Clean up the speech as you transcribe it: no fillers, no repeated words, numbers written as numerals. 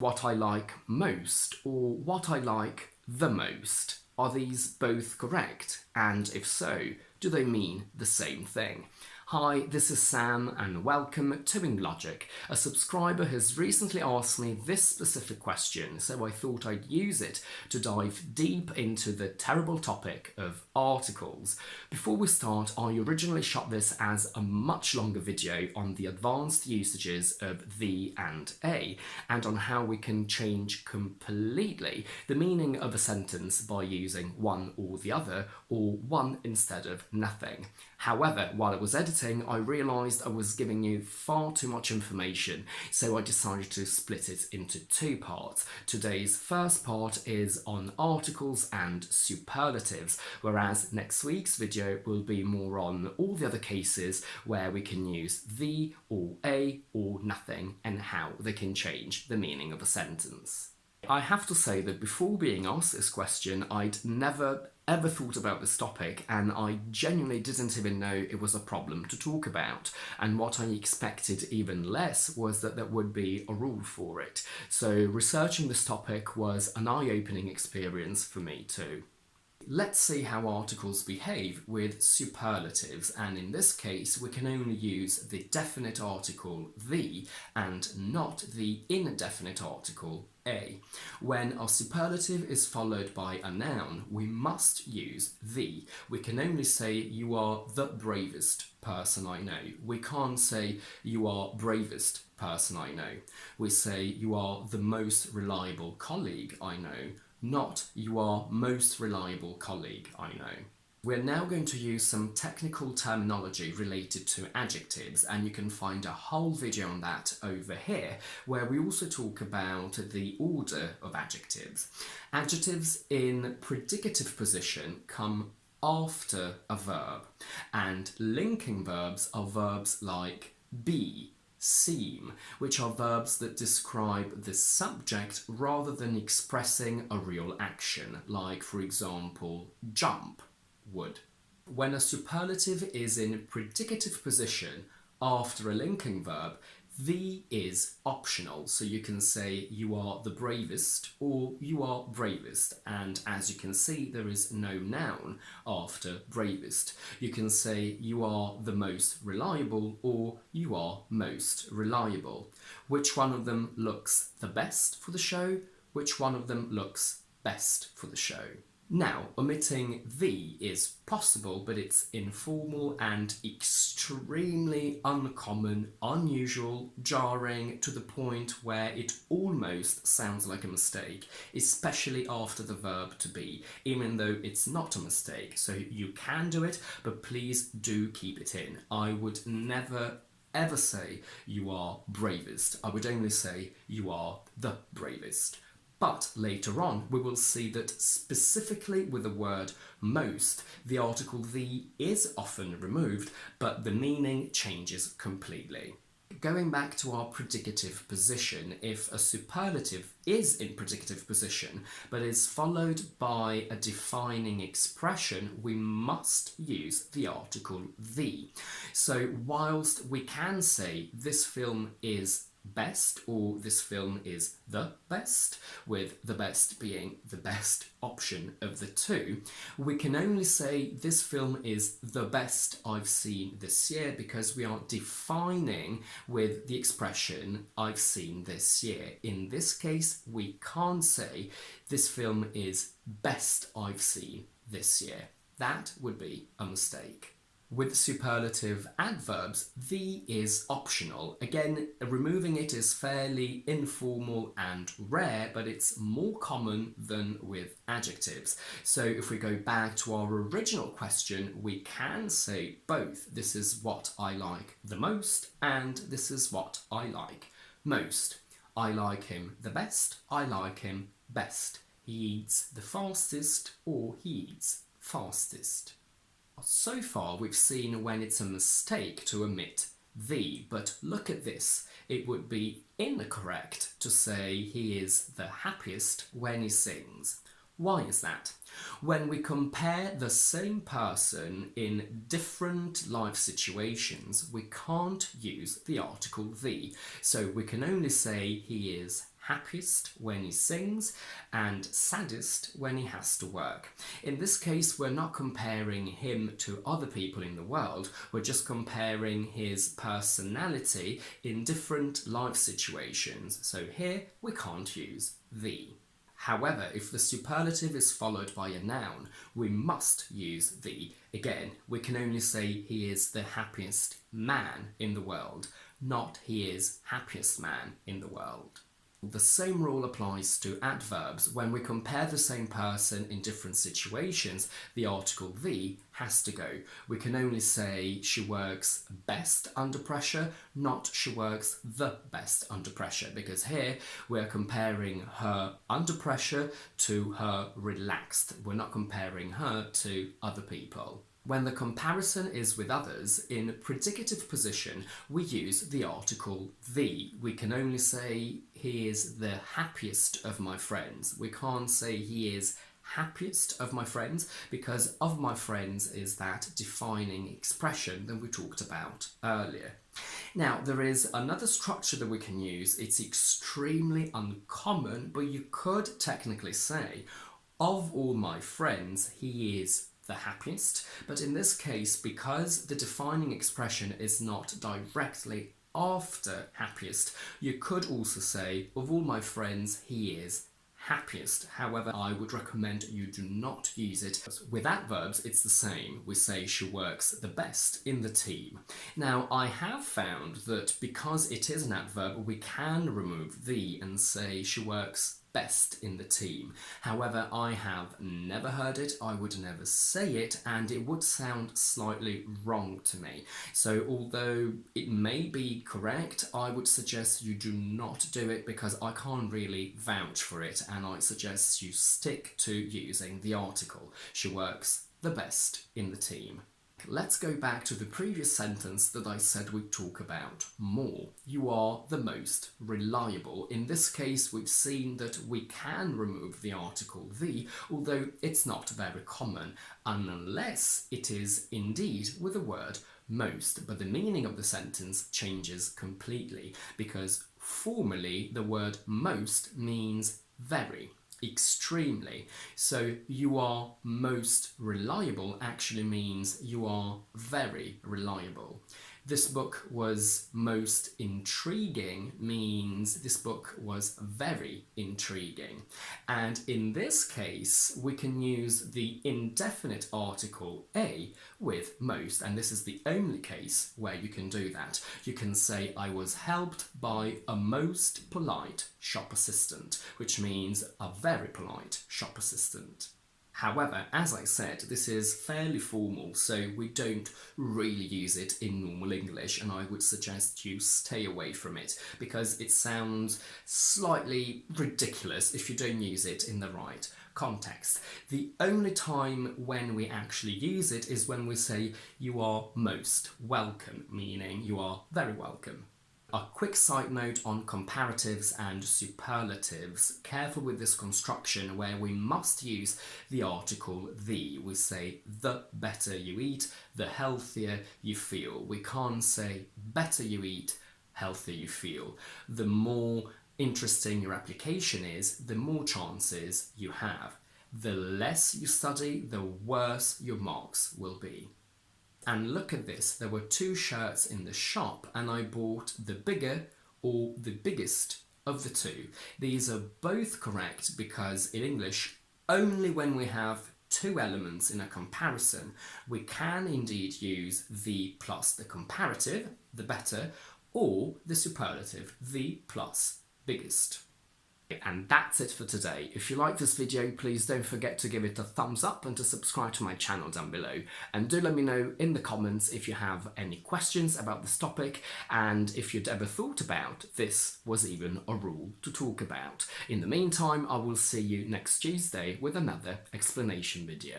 what I like most or what I like the most. Are these both correct? And if so, do they mean the same thing? Hi, this is Sam and welcome to Logic. A subscriber has recently asked me this specific question, so I thought I'd use it to dive deep into the terrible topic of articles. Before we start, I originally shot this as a much longer video on the advanced usages of the and a, and on how we can change completely the meaning of a sentence by using one or the other, or one instead of nothing. However, while I was editing, I realised I was giving you far too much information, so I decided to split it into two parts. Today's first part is on articles and superlatives, whereas next week's video will be more on all the other cases where we can use the or a or nothing and how they can change the meaning of a sentence. I have to say that before being asked this question, I'd never ever thought about this topic, and I genuinely didn't even know it was a problem to talk about, and what I expected even less was that there would be a rule for it. So researching this topic was an eye-opening experience for me too. Let's see how articles behave with superlatives, and in this case we can only use the definite article the and not the indefinite article a. When our superlative is followed by a noun, we must use the. We can only say you are the bravest person I know. We can't say you are bravest person I know. We say you are the most reliable colleague I know, not you are most reliable colleague I know. We're now going to use some technical terminology related to adjectives, and you can find a whole video on that over here, where we also talk about the order of adjectives. Adjectives in predicative position come after a verb, and linking verbs are verbs like be, seem, which are verbs that describe the subject rather than expressing a real action, like, for example, jump, would. When a superlative is in predicative position after a linking verb, the is optional, so you can say you are the bravest or you are bravest, and as you can see there is no noun after bravest. You can say you are the most reliable or you are most reliable. Which one of them looks the best for the show? Which one of them looks best for the show? Now, omitting the is possible, but it's informal and extremely uncommon, unusual, jarring, to the point where it almost sounds like a mistake, especially after the verb to be, even though it's not a mistake. So you can do it, but please do keep it in. I would never ever say you are bravest. I would only say you are the bravest. But later on, we will see that specifically with the word most, the article the is often removed, but the meaning changes completely. Going back to our predicative position, if a superlative is in predicative position, but is followed by a defining expression, we must use the article the. So whilst we can say this film is best or this film is the best, with the best being the best option of the two, we can only say this film is the best I've seen this year because we are defining with the expression I've seen this year. In this case, we can't say this film is best I've seen this year. That would be a mistake. With superlative adverbs, the is optional. Again, removing it is fairly informal and rare, but it's more common than with adjectives. So if we go back to our original question, we can say both. This is what I like the most, and this is what I like most. I like him the best, I like him best. He eats the fastest, or he eats fastest. So far we've seen when it's a mistake to omit the, but look at this. It would be incorrect to say he is the happiest when he sings. Why is that? When we compare the same person in different life situations, we can't use the article the, so we can only say he is happiest when he sings and saddest when he has to work. In this case, we're not comparing him to other people in the world, we're just comparing his personality in different life situations. So here we can't use the. However, if the superlative is followed by a noun, we must use the. Again, we can only say he is the happiest man in the world, not he is happiest man in the world. The same rule applies to adverbs. When we compare the same person in different situations, the article the has to go. We can only say she works best under pressure, not she works the best under pressure, because here we're comparing her under pressure to her relaxed. We're not comparing her to other people. When the comparison is with others, in predicative position, we use the article the. We can only say he is the happiest of my friends. We can't say he is happiest of my friends, because of my friends is that defining expression that we talked about earlier. Now, there is another structure that we can use. It's extremely uncommon, but you could technically say, of all my friends, he is the happiest, but in this case, because the defining expression is not directly after happiest, you could also say, of all my friends, he is happiest. However, I would recommend you do not use it. With adverbs, it's the same. We say she works the best in the team. Now, I have found that because it is an adverb, we can remove the and say she works best in the team. However, I have never heard it, I would never say it, and it would sound slightly wrong to me. So although it may be correct, I would suggest you do not do it because I can't really vouch for it, and I suggest you stick to using the article. She works the best in the team. Let's go back to the previous sentence that I said we'd talk about more. You are the most reliable. In this case, we've seen that we can remove the article the, although it's not very common, unless it is indeed with the word most. But the meaning of the sentence changes completely, because formally the word most means very. Extremely. So you are most reliable actually means you are very reliable. This book was most intriguing means this book was very intriguing. And in this case, we can use the indefinite article a with most, and this is the only case where you can do that. You can say, I was helped by a most polite shop assistant, which means a very polite shop assistant. However, as I said, this is fairly formal, so we don't really use it in normal English, and I would suggest you stay away from it because it sounds slightly ridiculous if you don't use it in the right context. The only time when we actually use it is when we say you are most welcome, meaning you are very welcome. A quick side note on comparatives and superlatives. Careful with this construction where we must use the article the. We say the better you eat, the healthier you feel. We can't say better you eat, healthier you feel. The more interesting your application is, the more chances you have. The less you study, the worse your marks will be. And look at this, there were two shirts in the shop and I bought the bigger or the biggest of the two. These are both correct because in English, only when we have two elements in a comparison, we can indeed use the plus the comparative, the better, or the superlative, the plus biggest. And that's it for today. If you like this video, please don't forget to give it a thumbs up and to subscribe to my channel down below. And do let me know in the comments if you have any questions about this topic and if you'd ever thought about this was even a rule to talk about. In the meantime, I will see you next Tuesday with another explanation video.